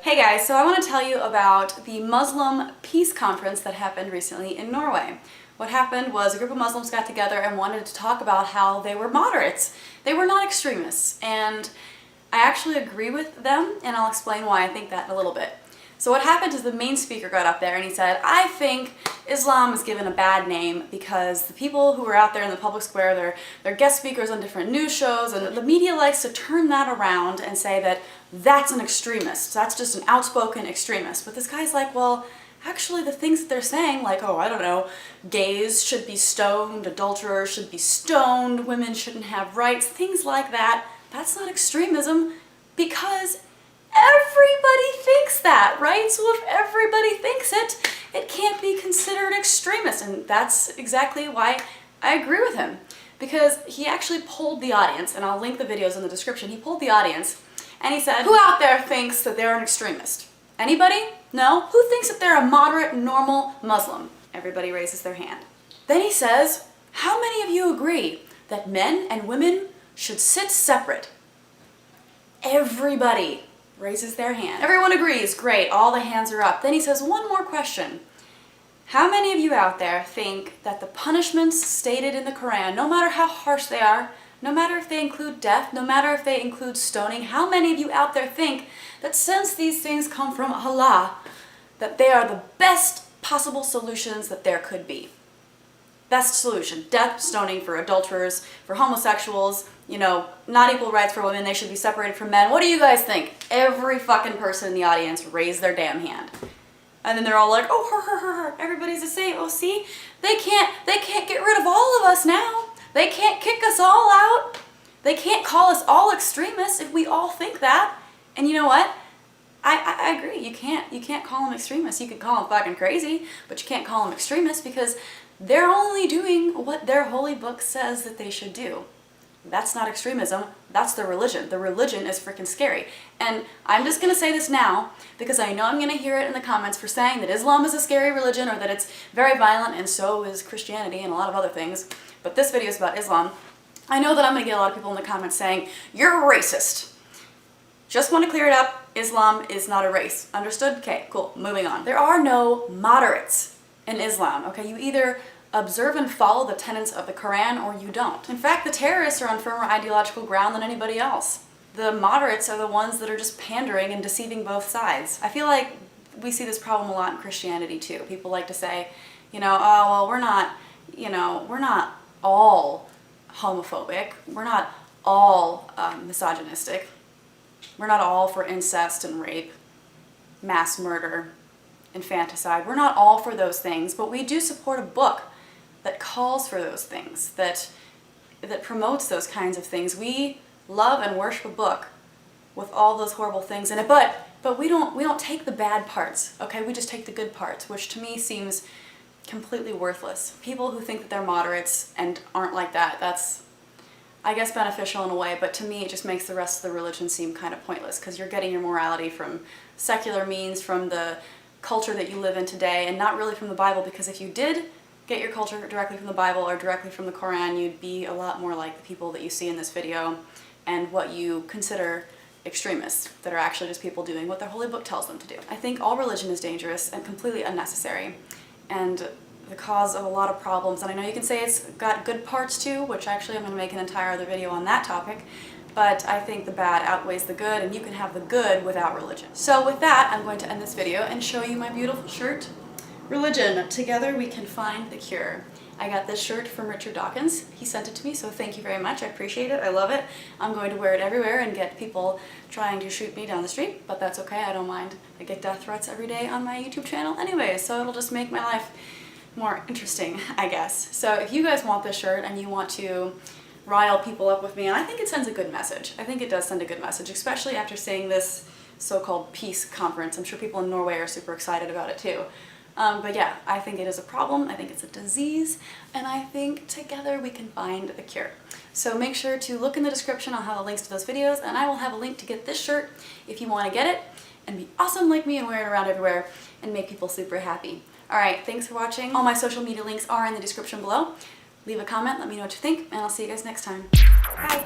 Hey guys, so I want to tell you about the Muslim peace conference that happened recently in Norway. What happened was a group of Muslims got together and wanted to talk about how they were moderates. They were not extremists, and I actually agree with them, and I'll explain why I think that in a little bit. So what happened is the main speaker got up there and he said, I think Islam is given a bad name because the people who are out there in the public square, they're guest speakers on different news shows, and the media likes to turn that around and say that that's an extremist. That's just an outspoken extremist. But this guy's like, well, actually the things that they're saying, like, oh, I don't know, gays should be stoned, adulterers should be stoned, women shouldn't have rights, things like that, that's not extremism because everybody thinks that, right? So if everybody thinks it, it can't be considered extremist. And that's exactly why I agree with him. Because he actually polled the audience, and I'll link the videos in the description. He polled the audience, and he said, who out there thinks that they're an extremist? Anybody? No? Who thinks that they're a moderate, normal Muslim? Everybody raises their hand. Then he says, how many of you agree that men and women should sit separate? Everybody raises their hand. Everyone agrees, great, all the hands are up. Then he says, one more question. How many of you out there think that the punishments stated in the Quran, no matter how harsh they are, no matter if they include death, no matter if they include stoning, how many of you out there think that since these things come from Allah, that they are the best possible solutions that there could be? Best solution, death, stoning for adulterers, for homosexuals, you know, not equal rights for women, they should be separated from men. What do you guys think? Every fucking person in the audience raised their damn hand. And then they're all like, oh, everybody's the same. Oh, see, they can't get rid of all of us now. They can't kick us all out. They can't call us all extremists if we all think that. And you know what? I agree. You can't call them extremists. You can call them fucking crazy, but you can't call them extremists because they're only doing what their holy book says that they should do. That's not extremism, that's the religion. The religion is freaking scary. And I'm just gonna say this now because I know I'm gonna hear it in the comments for saying that Islam is a scary religion or that it's very violent, and so is Christianity and a lot of other things. But this video is about Islam. I know that I'm gonna get a lot of people in the comments saying, you're a racist. Just want to clear it up, Islam is not a race. Understood? Okay, cool, moving on. There are no moderates in Islam, okay? You either observe and follow the tenets of the Quran or you don't. In fact, the terrorists are on firmer ideological ground than anybody else. The moderates are the ones that are just pandering and deceiving both sides. I feel like we see this problem a lot in Christianity too. People like to say, you know, oh, well, we're not all homophobic. We're not all misogynistic. We're not all for incest and rape, mass murder, infanticide. We're not all for those things, but we do support a book that calls for those things, that promotes those kinds of things. We love and worship a book with all those horrible things in it, but we don't take the bad parts, okay? We just take the good parts, which to me seems completely worthless. People who think that they're moderates and aren't like that, that's, I guess, beneficial in a way, but to me it just makes the rest of the religion seem kind of pointless because you're getting your morality from secular means, from the culture that you live in today, and not really from the Bible, because if you did get your culture directly from the Bible or directly from the Quran, you'd be a lot more like the people that you see in this video and what you consider extremists, that are actually just people doing what their holy book tells them to do. I think all religion is dangerous and completely unnecessary and the cause of a lot of problems. And I know you can say it's got good parts too, which actually I'm going to make an entire other video on that topic, but I think the bad outweighs the good, and you can have the good without religion. So with that, I'm going to end this video and show you my beautiful shirt. Religion, together we can find the cure. I got this shirt from Richard Dawkins. He sent it to me, so thank you very much. I appreciate it. I love it. I'm going to wear it everywhere and get people trying to shoot me down the street, but that's okay. I don't mind. I get death threats every day on my YouTube channel anyway, so it'll just make my life more interesting, I guess. So if you guys want this shirt and you want to rile people up with me, and I think it sends a good message. I think it does send a good message, especially after seeing this so-called peace conference. I'm sure people in Norway are super excited about it too. But yeah, I think it is a problem, I think it's a disease, and I think together we can find a cure. So make sure to look in the description, I'll have the links to those videos, and I will have a link to get this shirt if you want to get it, and be awesome like me and wear it around everywhere, and make people super happy. Alright, thanks for watching. All my social media links are in the description below. Leave a comment, let me know what you think, and I'll see you guys next time. Bye!